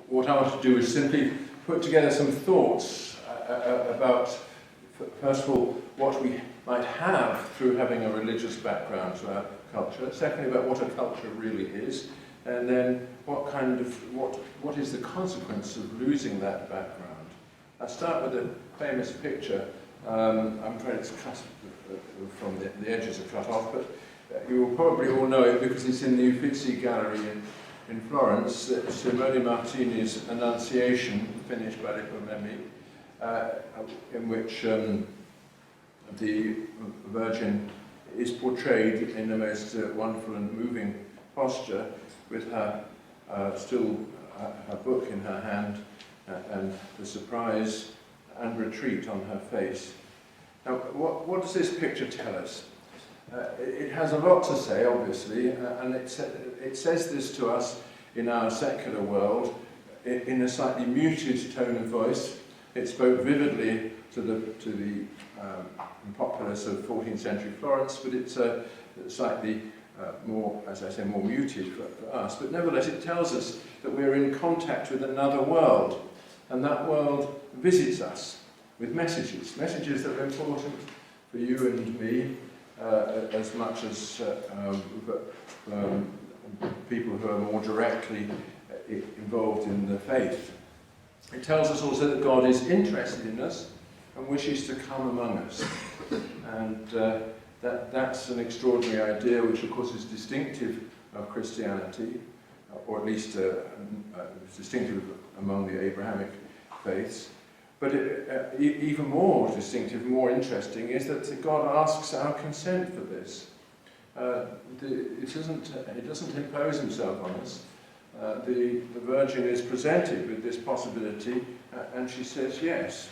what I want to do is simply put together some thoughts about, first of all, what we might have through having a religious background to our culture. Secondly, about what a culture really is, and then what is the consequence of losing that background. I start with a famous picture. I'm afraid it's cut from the edges are cut off, but you will probably all know it because it's in the Uffizi Gallery in Florence. Simone Martini's Annunciation, finished by Lippomemi, in which the Virgin is portrayed in the most wonderful and moving posture, with her her book in her hand, and the surprise and retreat on her face. Now, what does this picture tell us? It has a lot to say, obviously, and it says this to us in our secular world in a slightly muted tone of voice. It spoke vividly to the populace of 14th century Florence, but it's slightly more, as I say, more muted for us. But nevertheless, it tells us that we're in contact with another world, and that world visits us with messages that are important for you and me, as much as people who are more directly involved in the faith. It tells us also that God is interested in us and wishes to come among us. And that's an extraordinary idea, which of course is distinctive of Christianity, or at least distinctive among the Abrahamic faiths. But even more distinctive, more interesting, is that God asks our consent for this. It doesn't impose himself on us. The Virgin is presented with this possibility, and she says yes.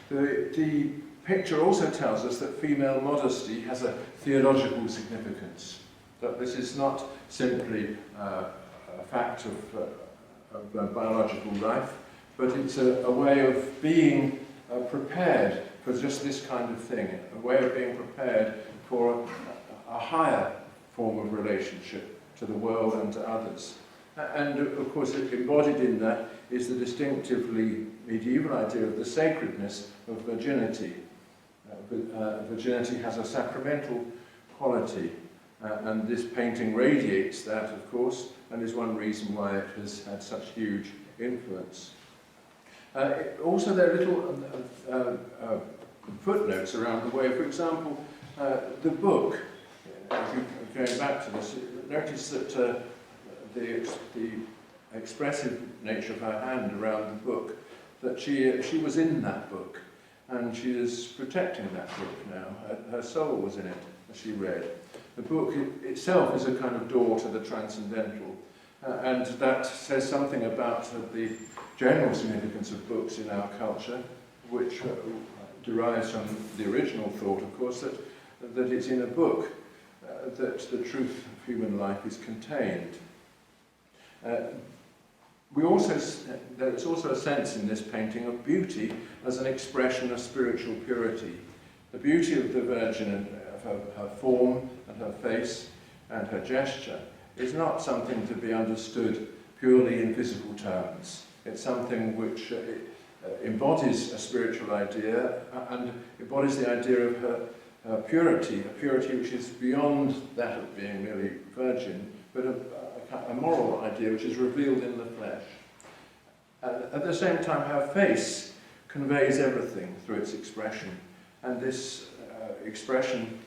The picture also tells us that female modesty has a theological significance. That this is not simply a fact of biological life, but it's a way of being prepared for just this kind of thing, a way of being prepared for a higher form of relationship to the world and to others. And of course, embodied in that is the distinctively medieval idea of the sacredness of virginity. Virginity has a sacramental quality, and this painting radiates that, of course, and is one reason why it has had such huge influence. Also, there are little footnotes around the way. For example, the book, going back to this, notice that the expressive nature of her hand around the book, that she was in that book, and she is protecting that book now. Her soul was in it as she read. The book itself is a kind of door to the transcendental, and that says something about the general significance of books in our culture, which derives from the original thought, of course, that it's in a book that the truth of human life is contained. There's also a sense in this painting of beauty as an expression of spiritual purity. The beauty of the Virgin and of her form and her face and her gesture is not something to be understood purely in physical terms. It's something which embodies a spiritual idea and embodies the idea of her purity, a purity which is beyond that of being merely virgin, but a moral idea which is revealed in the flesh. At the same time, her face conveys everything through its expression, and this expression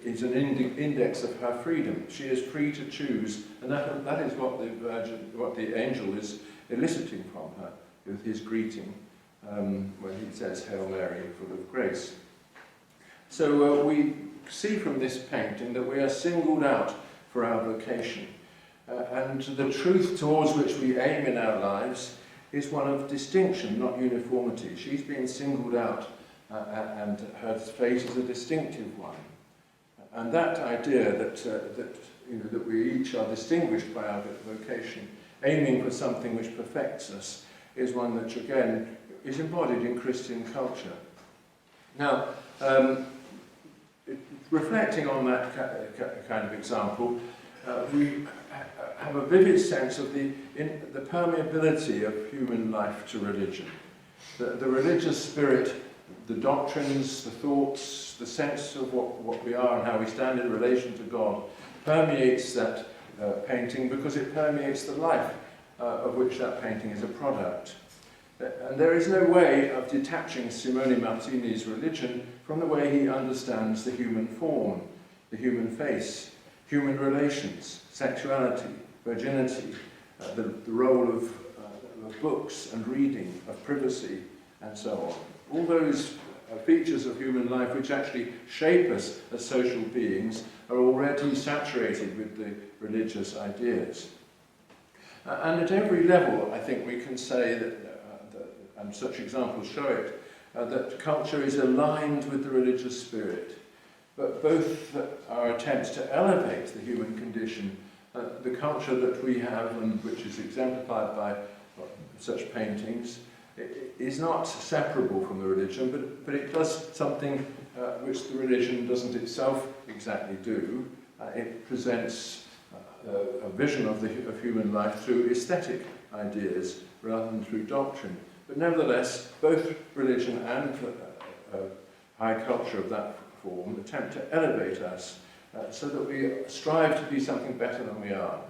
is an index of her freedom. She is free to choose, and that is what the angel is eliciting from her with his greeting when he says, "Hail Mary, full of grace." So we see from this painting that we are singled out for our vocation, and the truth towards which we aim in our lives is one of distinction, not uniformity. She's been singled out, and her fate is a distinctive one. And that idea that we each are distinguished by our vocation, aiming for something which perfects us, is one that, again, is embodied in Christian culture. Now, reflecting on that kind of example, we have a vivid sense of the in the permeability of human life to religion. The religious spirit, the doctrines, the thoughts, the sense of what we are and how we stand in relation to God permeates that painting because it permeates the life of which that painting is a product. And there is no way of detaching Simone Martini's religion from the way he understands the human form, the human face, human relations, sexuality, virginity, the role of books and reading, of privacy, and so on. All those features of human life which actually shape us as social beings are already saturated with the religious ideas. And at every level, I think we can say that, and such examples show it, that culture is aligned with the religious spirit. But both our attempts to elevate the human condition, the culture that we have and which is exemplified by such paintings, is not separable from the religion, but it does something which the religion doesn't itself exactly do. It presents a vision of human life through aesthetic ideas rather than through doctrine. But nevertheless, both religion and high culture of that form attempt to elevate us so that we strive to be something better than we are.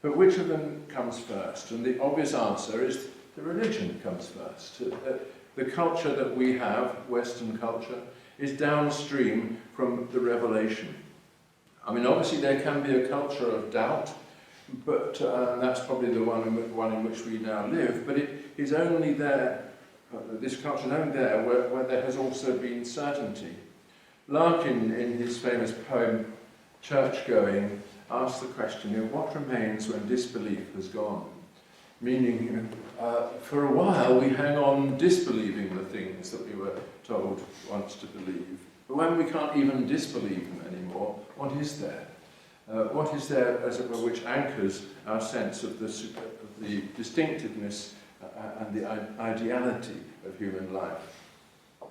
But which of them comes first? And the obvious answer is the religion comes first. The culture that we have, Western culture, is downstream from the revelation. I mean, obviously there can be a culture of doubt, but that's probably the one in which we now live, but it is only there, this culture is only there where there has also been certainty. Larkin, in his famous poem, Church-Going, asked the question, what remains when disbelief has gone? Meaning, for a while we hang on disbelieving the things that we were told once to believe. But when we can't even disbelieve them anymore, what is there? What is there, as it were, which anchors our sense of the distinctiveness and the ideality of human life?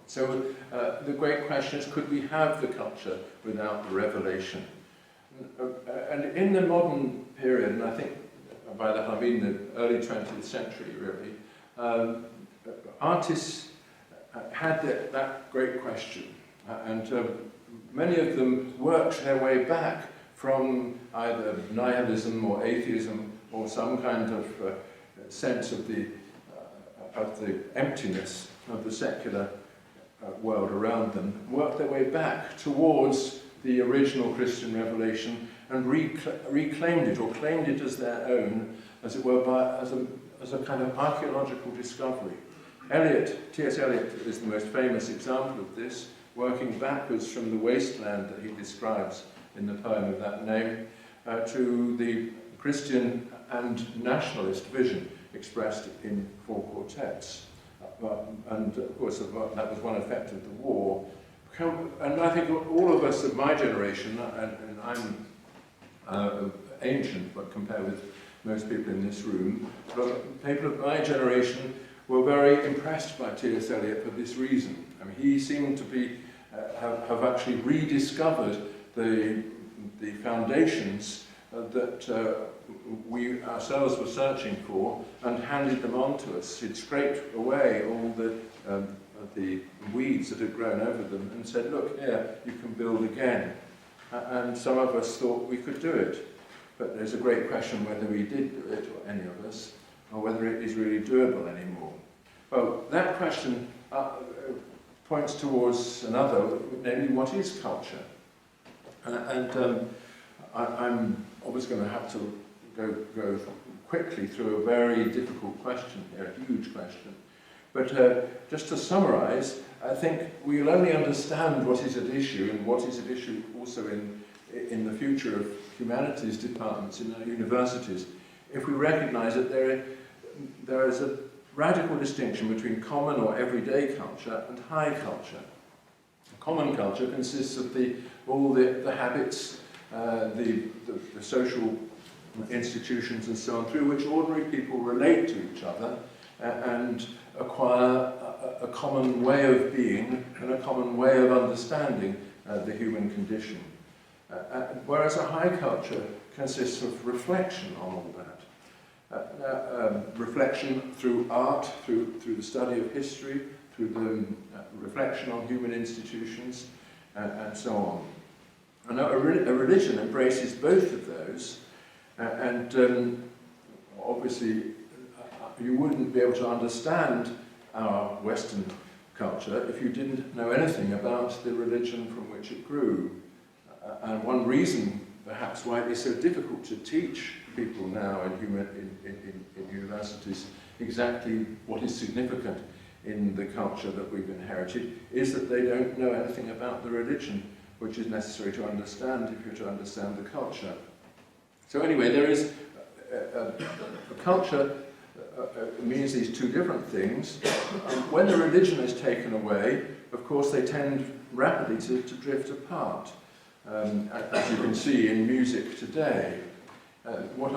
So the great question is, could we have the culture without the revelation? And in the modern period, and I think by that I mean the early 20th century really, artists had that great question. And many of them worked their way back from either nihilism or atheism or some kind of sense of the emptiness of the secular world around them, worked their way back towards the original Christian revelation and reclaimed it, or claimed it as their own, as it were, as a kind of archaeological discovery. T.S. Eliot is the most famous example of this, working backwards from the wasteland that he describes in the poem of that name to the Christian and nationalist vision expressed in 4 quartets. And of course that was one effect of the war. And I think all of us of my generation, and I'm ancient but compared with most people in this room, but people of my generation were very impressed by T.S. Eliot for this reason. I mean, he seemed to be have actually rediscovered the foundations that we ourselves were searching for and handed them on to us. He'd scraped away all the weeds that had grown over them and said, look, here, you can build again. And some of us thought we could do it. But there's a great question whether we did do it, or any of us, or whether it is really doable anymore. Well, that question points towards another, namely, what is culture? I'm obviously going to have to go quickly through a very difficult question here, a huge question. But just to summarise, I think we'll only understand what is at issue and what is at issue also in the future of humanities departments in our universities if we recognise that there is a radical distinction between common or everyday culture and high culture. Common culture consists of all the habits, the social institutions and so on, through which ordinary people relate to each other and acquire a common way of being and a common way of understanding the human condition. Whereas a high culture consists of reflection on all that. reflection through art, through the study of history, through the reflection on human institutions, and so on. And now a religion embraces both of those, obviously you wouldn't be able to understand our Western culture if you didn't know anything about the religion from which it grew. And one reason, perhaps, why it is so difficult to teach people now in universities exactly what is significant in the culture that we've inherited is that they don't know anything about the religion which is necessary to understand if you're to understand the culture. So anyway, there is a culture means these two different things. When the religion is taken away, of course, they tend rapidly to drift apart, as you can see in music today. What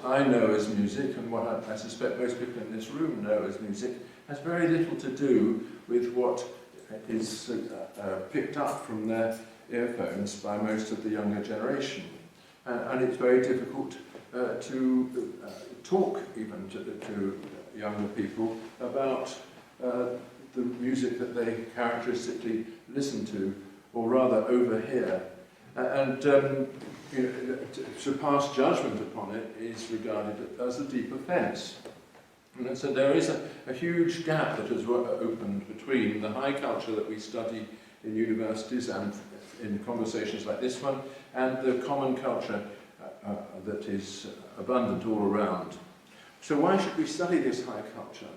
I know as music, and what I suspect most people in this room know as music, has very little to do with what is picked up from their earphones by most of the younger generation. And it's very difficult to talk even to younger people about the music that they characteristically listen to, or rather overhear. And to pass judgment upon it is regarded as a deep offence. And so there is a huge gap that has opened between the high culture that we study in universities and in conversations like this one, and the common culture that is abundant all around. So why should we study this high culture?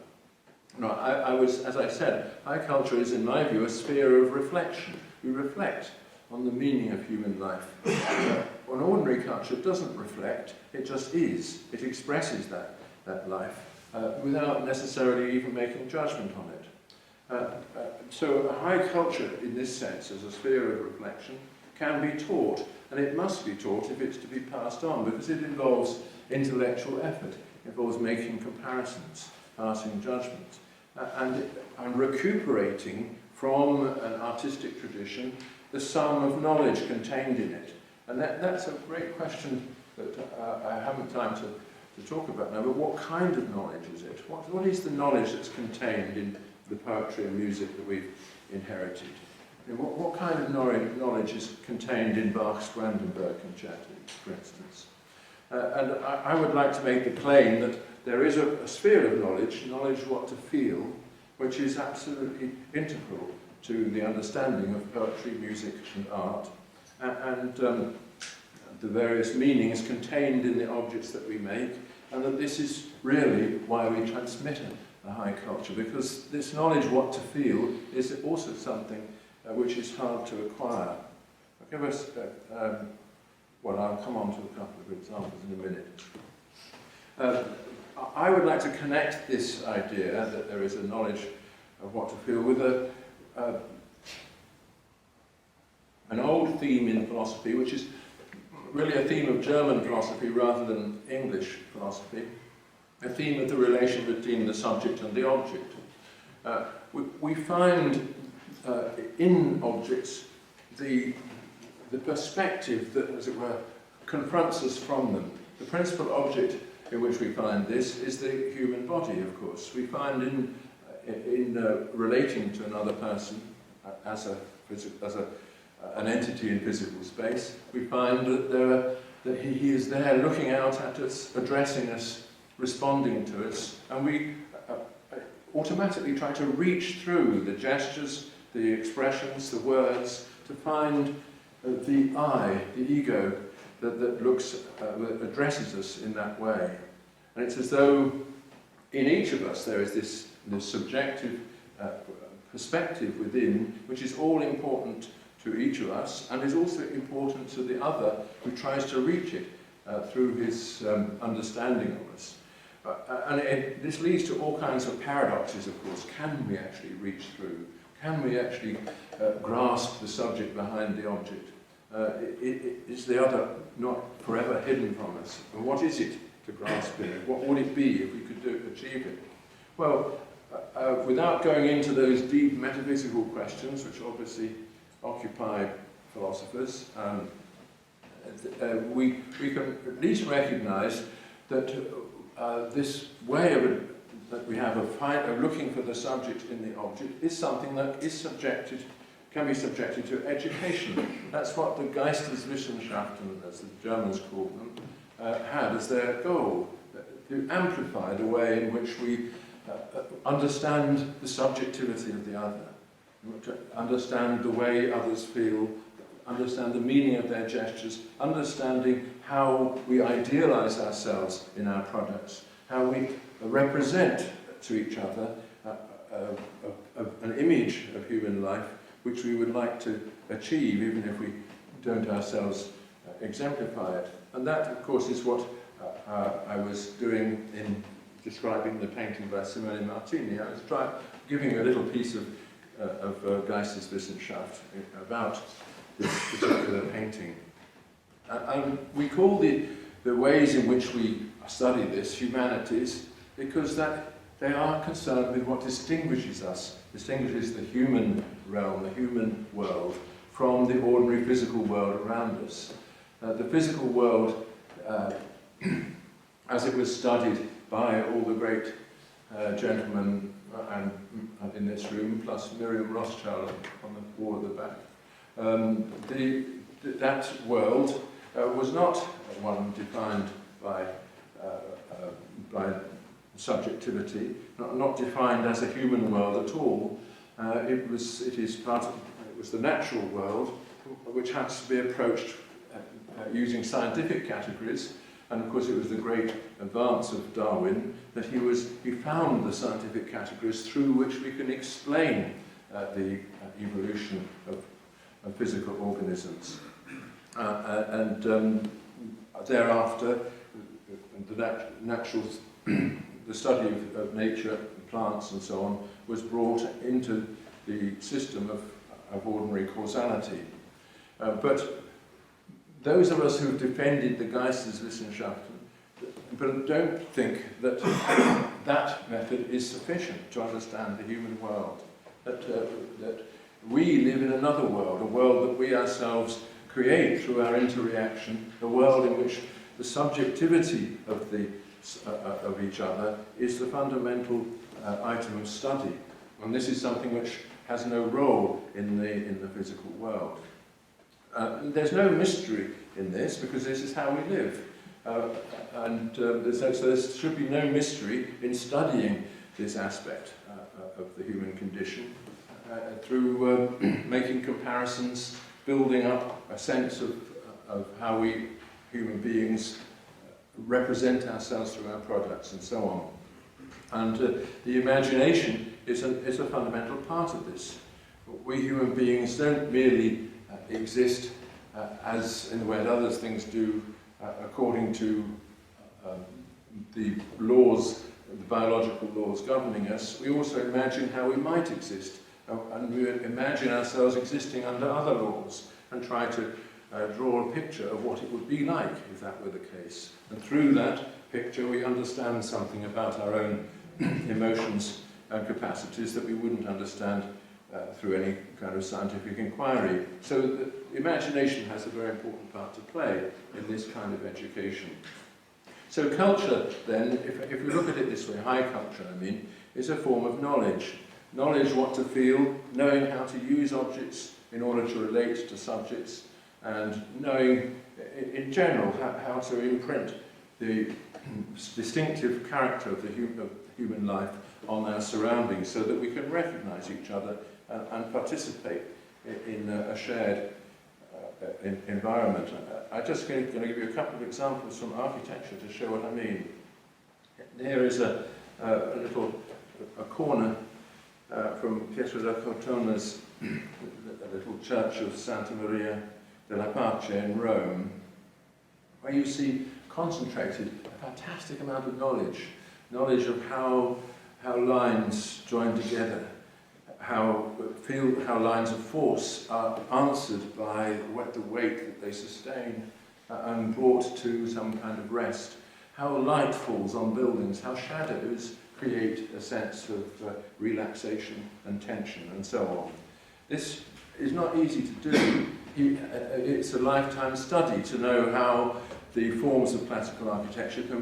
No, as I said, high culture is, in my view, a sphere of reflection. We reflect on the meaning of human life. An ordinary culture doesn't reflect, it just is. It expresses that life without necessarily even making judgment on it. So a high culture, in this sense, as a sphere of reflection, can be taught, and it must be taught if it's to be passed on, because it involves intellectual effort, it involves making comparisons, passing judgment, and recuperating from an artistic tradition the sum of knowledge contained in it. And that's a great question that I haven't time to talk about now, but what kind of knowledge is it? What is the knowledge that's contained in the poetry and music that we've inherited? What kind of knowledge is contained in Bach's Brandenburg Concerti, for instance? And I would like to make the claim that there is a sphere of knowledge what to feel, which is absolutely integral to the understanding of poetry, music and art, and the various meanings contained in the objects that we make, and that this is really why we transmit a high culture, because this knowledge what to feel is also something which is hard to acquire. I'll give us, well, I'll come on to a couple of examples in a minute. I would like to connect this idea that there is a knowledge of what to feel with an old theme in philosophy, which is really a theme of German philosophy rather than English philosophy, a theme of the relation between the subject and the object. We find in objects the perspective that, as it were, confronts us from them. The principal object in which we find this is the human body, of course. We find in relating to another person as an entity in physical space, we find that he is there looking out at us, addressing us, responding to us, and we automatically try to reach through the gestures, the expressions, the words, to find the I, the ego, that looks, that addresses us in that way. And it's as though in each of us there is this subjective perspective within, which is all important to each of us, and is also important to the other who tries to reach it through his understanding of us. This leads to all kinds of paradoxes, of course. Can we actually reach through? Can we actually grasp the subject behind the object? Is the other not forever hidden from us? And what is it to grasp it? What would it be if we could achieve it? Well, without going into those deep metaphysical questions, which obviously occupy philosophers, we can at least recognize that this way that we have of looking for the subject in the object is something that can be subjected to education. That's what the Geisteswissenschaften, as the Germans call them, had as their goal, to amplify the way in which we understand the subjectivity of the other, to understand the way others feel, understand the meaning of their gestures, understanding how we idealize ourselves in our products, how we represent to each other an image of human life which we would like to achieve, even if we don't ourselves exemplify it. And that, of course, is what I was doing in describing the painting by Simone Martini. I was giving a little piece of Geisteswissenschaft about this particular painting. And we call the ways in which we study this humanities, because they are concerned with what distinguishes us, distinguishes the human realm, the human world, from the ordinary physical world around us. The physical world, as it was studied by all the great gentlemen in this room, plus Miriam Rothschild on the wall at the back, that world was not one defined by subjectivity, not defined as a human world at all. It was the natural world, which had to be approached using scientific categories. And of course, it was the great advance of Darwin that he found the scientific categories through which we can explain the evolution of physical organisms. Thereafter, the study of nature, plants and so on, was brought into the system of ordinary causality. But those of us who have defended the Geisteswissenschaften don't think that that method is sufficient to understand the human world. That we live in another world, a world that we ourselves create through our interreaction, a world in which the subjectivity of each other is the fundamental item of study. And this is something which has no role in the physical world. There's no mystery in this, because this is how we live. So there should be no mystery in studying this aspect of the human condition through making comparisons, building up a sense of how we human beings represent ourselves through our products and so on. And the imagination is a fundamental part of this. We human beings don't merely exist as in the way that other things do, according to the laws, the biological laws governing us. We also imagine how we might exist, and we imagine ourselves existing under other laws, and try to draw a picture of what it would be like if that were the case. And through that picture we understand something about our own emotions and capacities that we wouldn't understand through any kind of scientific inquiry. So the imagination has a very important part to play in this kind of education. So culture, then, if we look at it this way, high culture, I mean, is a form of knowledge. Knowledge what to feel, knowing how to use objects in order to relate to subjects, and knowing, in general, how to imprint the distinctive character of the human life on our surroundings so that we can recognize each other and participate in a shared environment. I'm just going to give you a couple of examples from architecture to show what I mean. Here is a corner from Pietro da Cortona's little church of Santa Maria della Pace in Rome, where you see concentrated a fantastic amount of knowledge of how lines join together, how lines of force are answered by the weight that they sustain and brought to some kind of rest, how light falls on buildings, how shadows create a sense of relaxation and tension and so on. This is not easy to do. It's a lifetime study to know how the forms of classical architecture can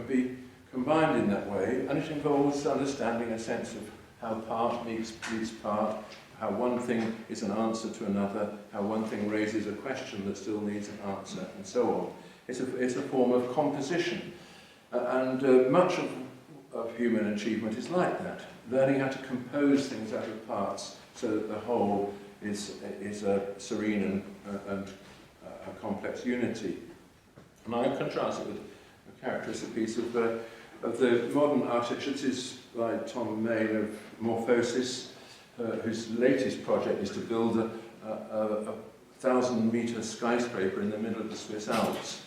combined in that way, and it involves understanding a sense of how part meets part, how one thing is an answer to another, how one thing raises a question that still needs an answer, and so on. It's a form of composition, and much of human achievement is like that, learning how to compose things out of parts so that the whole is a serene and a complex unity. And I contrast it with a characteristic piece of the modern architecture. This is by Tom Main of Morphosis, whose latest project is to build a 1,000-metre skyscraper in the middle of the Swiss Alps.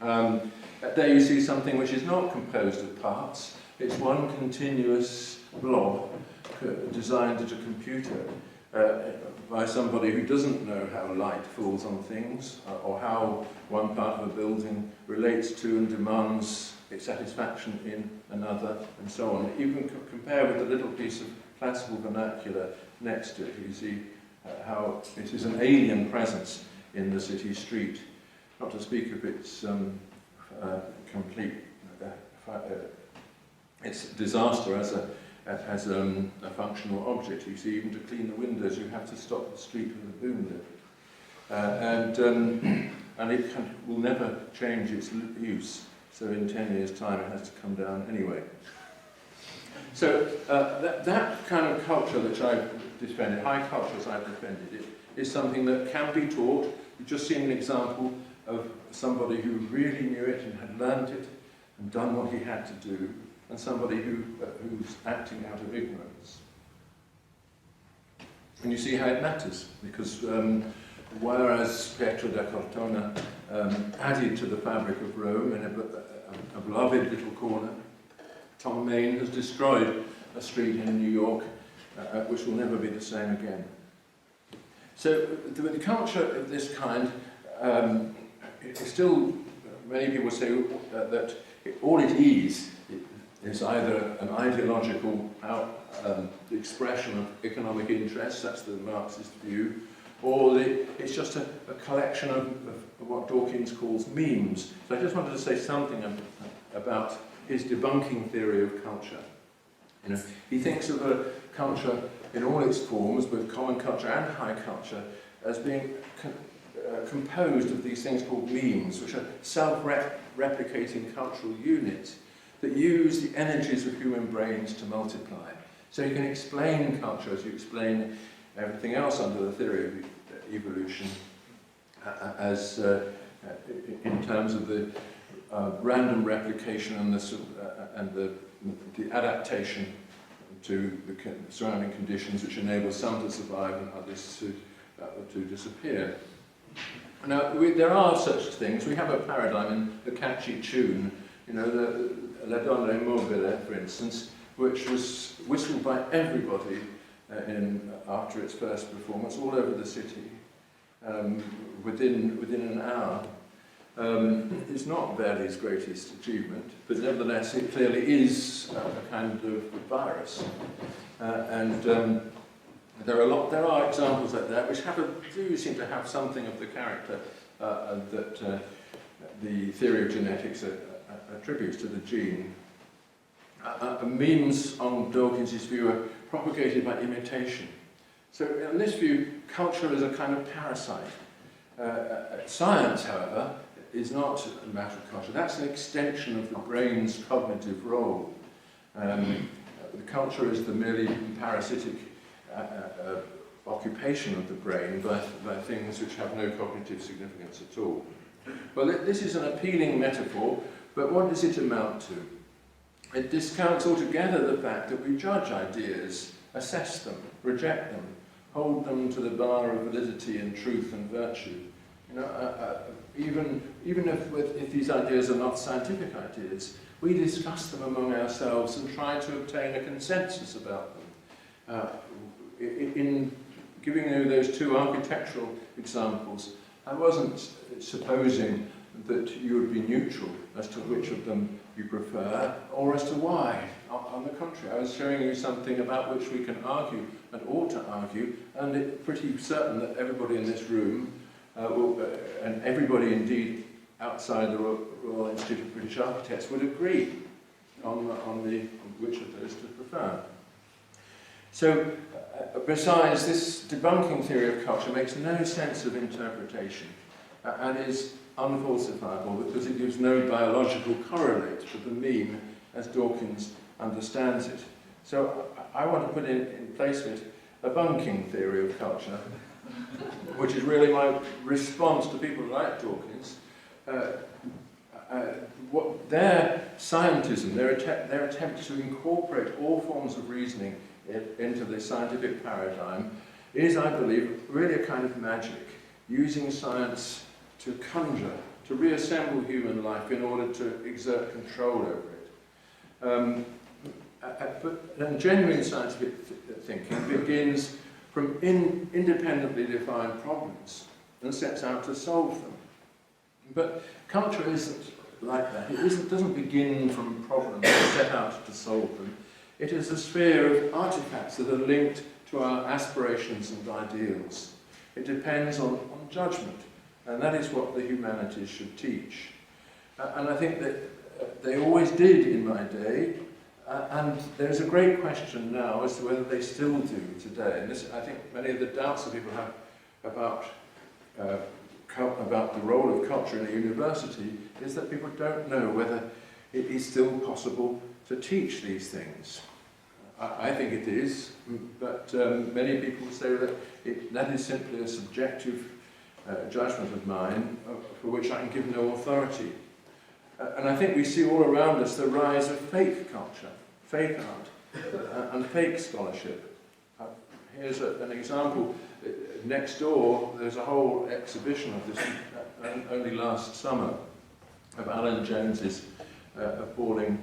There you see something which is not composed of parts. It's one continuous blob designed at a computer by somebody who doesn't know how light falls on things, or how one part of a building relates to and demands its satisfaction in another, and so on. Even compare with the little piece of classical vernacular next to it, you see how it is an alien presence in the city street, not to speak of its complete its disaster as a functional object. You see, even to clean the windows, you have to stop the street with a boom lid. And it will never change its use, so in 10 years' time it has to come down anyway. So that kind of culture that I've defended, high culture as I've defended it, is something that can be taught. You've just seen an example of somebody who really knew it and had learned it and done what he had to do, and somebody who's acting out of ignorance. And you see how it matters, because whereas Pietro da Cortona added to the fabric of Rome in a beloved little corner, Tom Main has destroyed a street in New York which will never be the same again. So the culture of this kind is still, many people say that all it is either an ideological expression of economic interests, that's the Marxist view, or it's just a collection of what Dawkins calls memes. So I just wanted to say something about his debunking theory of culture. You know, he thinks of a culture in all its forms, both common culture and high culture, as being composed of these things called memes, which are self-replicating cultural units that use the energies of human brains to multiply. So you can explain culture as you explain everything else under the theory of evolution, as in terms of the random replication and the adaptation to the surrounding conditions, which enable some to survive and others to disappear. Now, there are such things. We have a paradigm in the catchy tune, you know, the La Donna Immobile, for instance, which was whistled by everybody after its first performance all over the city within an hour. It's not Verdi's greatest achievement, but nevertheless it clearly is a kind of virus. There are examples like that which do seem to have something of the character that the theory of genetics attributes to the gene. Memes, on Dawkins' view, are propagated by imitation. So in this view, culture is a kind of parasite. Science, however, is not a matter of culture. That's an extension of the brain's cognitive role. The culture is the merely parasitic occupation of the brain by things which have no cognitive significance at all. Well, this is an appealing metaphor, but what does it amount to? It discounts altogether the fact that we judge ideas, assess them, reject them, hold them to the bar of validity and truth and virtue. You know, even if these ideas are not scientific ideas, we discuss them among ourselves and try to obtain a consensus about them. In giving you those two architectural examples, I wasn't supposing that you would be neutral as to which of them you prefer, or as to why. On the contrary, I was showing you something about which we can argue and ought to argue, and it's pretty certain that everybody in this room, and everybody indeed outside the Royal Institute of British Architects, would agree on which of those to prefer. So, besides, this debunking theory of culture makes no sense of interpretation and is unfalsifiable because it gives no biological correlate to the mean as Dawkins understands it. So I want to put in place of it a bunking theory of culture, which is really my response to people like Dawkins. What their scientism, their attempt to incorporate all forms of reasoning into the scientific paradigm is, I believe, really a kind of magic, using science to conjure, to reassemble human life in order to exert control over it. But genuine scientific thinking begins from independently defined problems and sets out to solve them. But culture isn't like that. It doesn't begin from problems and set out to solve them. It is a sphere of artifacts that are linked to our aspirations and ideals. It depends on judgment, and that is what the humanities should teach. And I think that they always did in my day, and there's a great question now as to whether they still do today. And this, I think many of the doubts that people have about the role of culture in a university is that people don't know whether it is still possible to teach these things. I think it is, but many people say that that is simply a subjective judgment of mine for which I can give no authority. And I think we see all around us the rise of fake culture, fake art, and fake scholarship. Here's an example. Next door, there's a whole exhibition of this, only last summer, of Alan Jones's appalling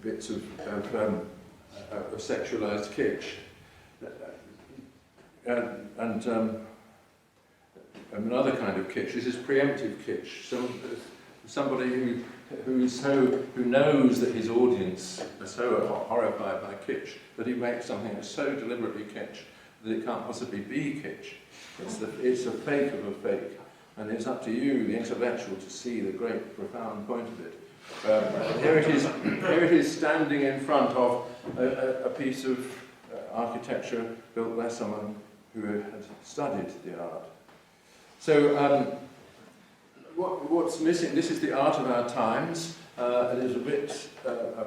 bits of sexualized kitsch. And another kind of kitsch is preemptive kitsch. Somebody who knows that his audience are so horrified by kitsch that he makes something that's so deliberately kitsch that it can't possibly be kitsch. It's a fake of a fake, and it's up to you, the intellectual, to see the great, profound point of it. Here it is standing in front of a piece of architecture built by someone who had studied the art. So what's missing? This is the art of our times. It is a bit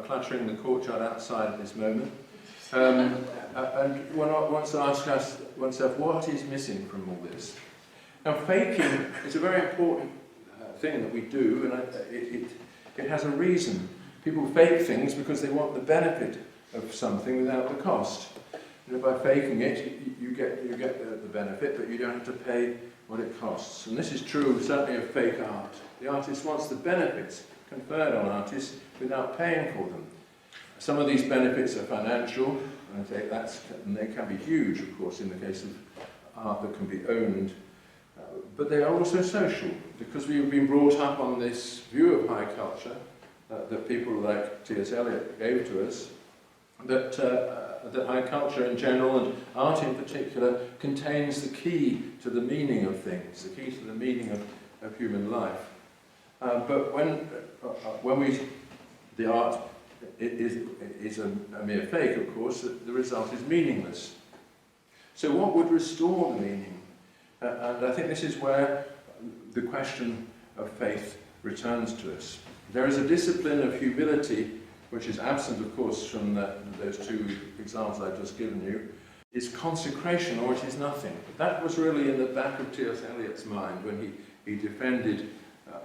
cluttering the courtyard outside at this moment. And one wants to ask oneself, what is missing from all this? Now, faking is a very important thing that we do, and it has a reason. People fake things because they want the benefit of something without the cost. You know, by faking it, you get the benefit, but you don't have to pay what it costs. And this is true certainly of fake art. The artist wants the benefits conferred on artists without paying for them. Some of these benefits are financial, and they can be huge, of course, in the case of art that can be owned. But they are also social, because we've been brought up on this view of high culture that people like T.S. Eliot gave to us, that high culture in general and art in particular contains the key to the meaning of things, the key to the meaning of human life. But when the art is a mere fake, of course, the result is meaningless. So what would restore the meaning? And I think this is where the question of faith returns to us. There is a discipline of humility which is absent, of course, from those two examples I've just given you. Is consecration or it is nothing. That was really in the back of T.S. Eliot's mind when he defended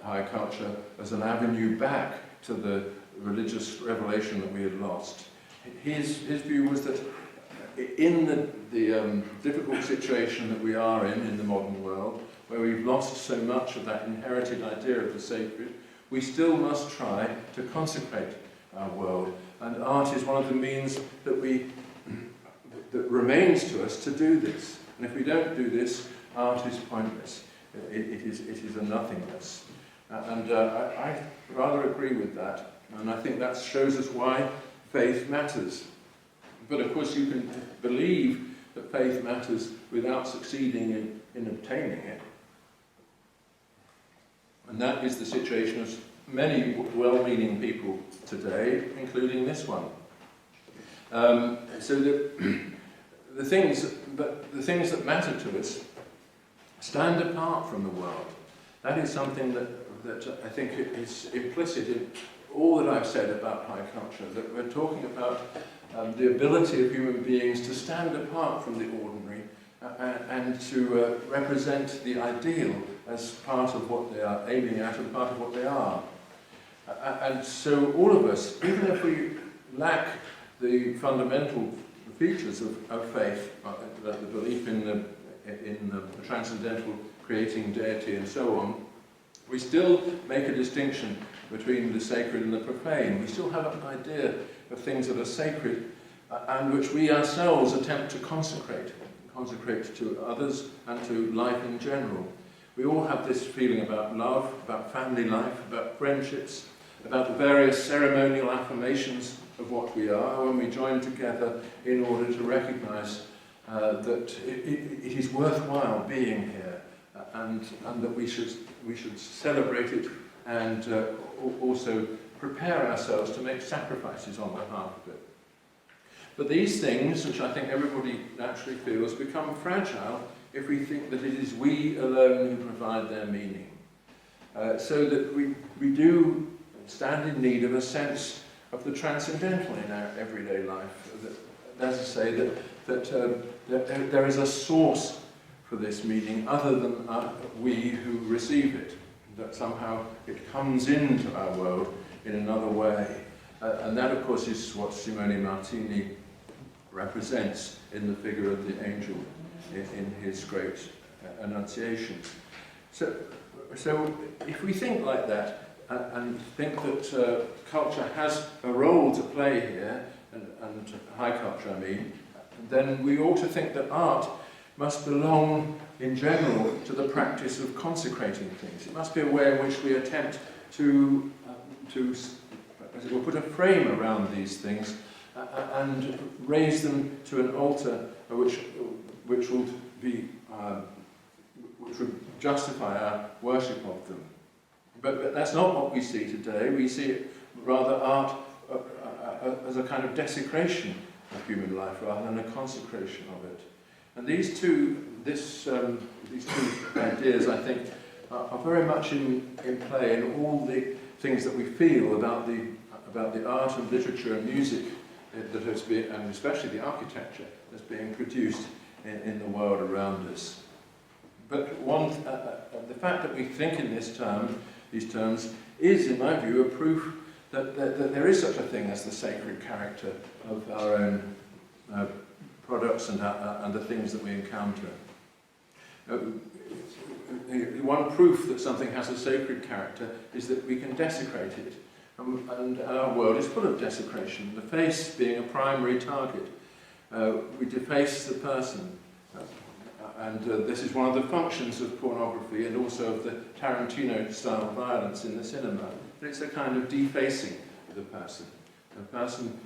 high culture as an avenue back to the religious revelation that we had lost. His view was that in the difficult situation that we are in the modern world, where we've lost so much of that inherited idea of the sacred, we still must try to consecrate our world. And art is one of the means that remains to us to do this. And if we don't do this, art is pointless. It is a nothingness. And I rather agree with that. And I think that shows us why faith matters. But of course you can believe that faith matters without succeeding in obtaining it. And that is the situation many well-meaning people today, including this one. So the things that matter to us stand apart from the world. That is something that I think is implicit in all that I've said about high culture, that we're talking about the ability of human beings to stand apart from the ordinary and to represent the ideal as part of what they are aiming at and part of what they are. And so all of us, even if we lack the fundamental features of faith, the belief in the transcendental creating deity and so on, we still make a distinction between the sacred and the profane. We still have an idea of things that are sacred and which we ourselves attempt to consecrate to others and to life in general. We all have this feeling about love, about family life, about friendships, about the various ceremonial affirmations of what we are when we join together in order to recognize that it is worthwhile being here and that we should celebrate it and also prepare ourselves to make sacrifices on behalf of it. But these things, which I think everybody naturally feels, become fragile if we think that it is we alone who provide their meaning. So that we do stand in need of a sense of the transcendental in our everyday life. That is to say that there is a source for this meaning other than we who receive it, that somehow it comes into our world in another way. And that, of course, is what Simone Martini represents in the figure of the angel in his great Annunciation. So if we think like that and think that culture has a role to play here, and high culture I mean, then we ought to think that art must belong in general to the practice of consecrating things. It must be a way in which we attempt to put a frame around these things and raise them to an altar which will justify our worship of them. But that's not what we see today. We see it rather art as a kind of desecration of human life rather than a consecration of it. And these two ideas, I think, are very much in play in all the things that we feel about the art and literature and music that has been, and especially the architecture that's being produced in the world around us. But the fact that we think in these terms is, in my view, a proof that there is such a thing as the sacred character of our own products and the things that we encounter. One proof that something has a sacred character is that we can desecrate it. And our world is full of desecration, the face being a primary target. We deface the person. And this is one of the functions of pornography and also of the Tarantino-style violence in the cinema. It's a kind of defacing of the person. The person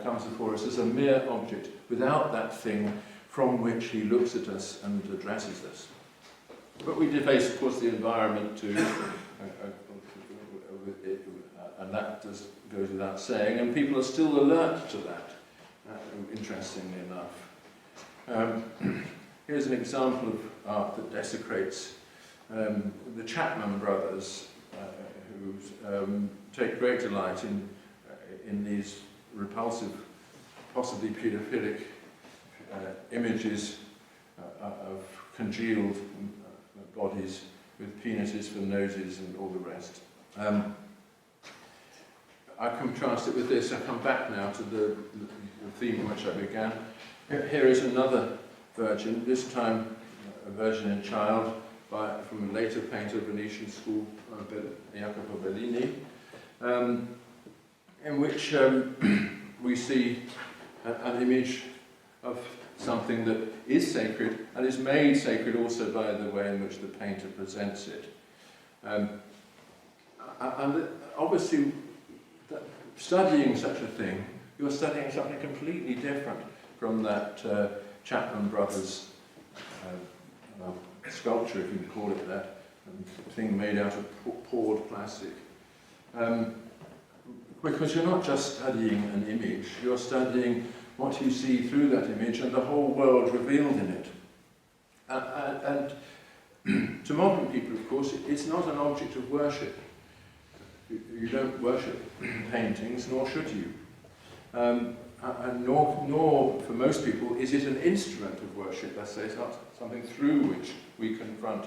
comes before us as a mere object, without that thing from which he looks at us and addresses us. But we deface, of course, the environment too, and that goes without saying, and people are still alert to that, interestingly enough. Here's an example of art that desecrates the Chapman brothers, who take great delight in these repulsive, possibly paedophilic images of congealed bodies with penises for noses and all the rest. I contrast it with this. I come back now to the theme in which I began. Here is another Virgin, this time a Virgin and Child from a later painter, Venetian school, Jacopo Bellini, in which we see an image of something that is sacred and is made sacred also by the way in which the painter presents it. And obviously, studying such a thing, you're studying something completely different from that Chapman Brothers sculpture, if you can call it that, thing made out of poured plastic. Because you're not just studying an image, you're studying what you see through that image and the whole world revealed in it. And to modern people, of course, it's not an object of worship. You don't worship paintings, nor should you. And nor, for most people, is it an instrument of worship. Let's say it's not something through which we confront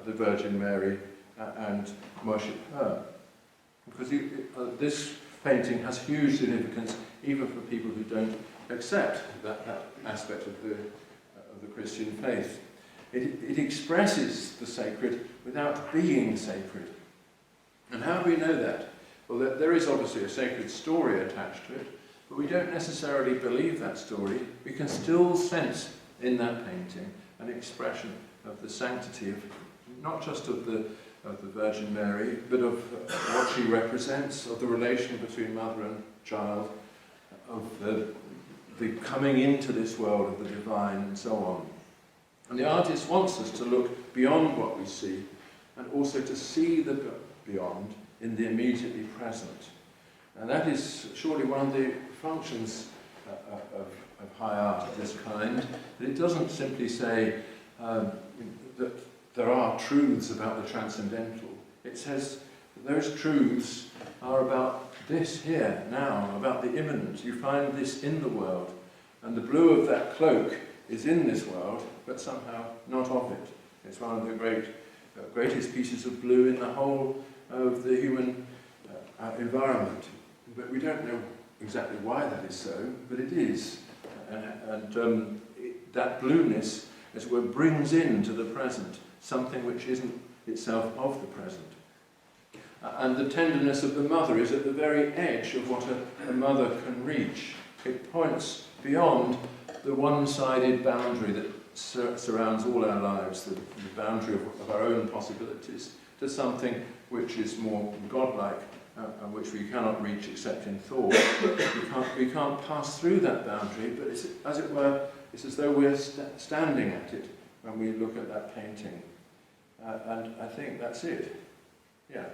the Virgin Mary and worship her. Because this painting has huge significance even for people who don't accept that aspect of the Christian faith. It expresses the sacred without being sacred. And how do we know that? Well, there is obviously a sacred story attached to it, but we don't necessarily believe that story. We can still sense in that painting an expression of the sanctity of not just of the Virgin Mary, but of what she represents, of the relation between mother and child, of the coming into this world of the divine, and so on. And the artist wants us to look beyond what we see, and also to see the beyond in the immediately present. And that is surely one of the functions of high art of this kind, that it doesn't simply say that there are truths about the transcendental. It says that those truths are about this here, now, about the immanent. You find this in the world, and the blue of that cloak is in this world, but somehow not of it. It's one of the greatest pieces of blue in the whole of the human environment. But we don't know exactly why that is so, but it is. That blueness, as it were, brings into the present something which isn't itself of the present. And the tenderness of the mother is at the very edge of what a mother can reach. It points beyond the one-sided boundary that surrounds all our lives, the boundary of our own possibilities, to something which is more godlike, and which we cannot reach except in thought. We can't pass through that boundary, but it's, as it were, it's as though we're standing at it when we look at that painting. And I think that's it. Yeah.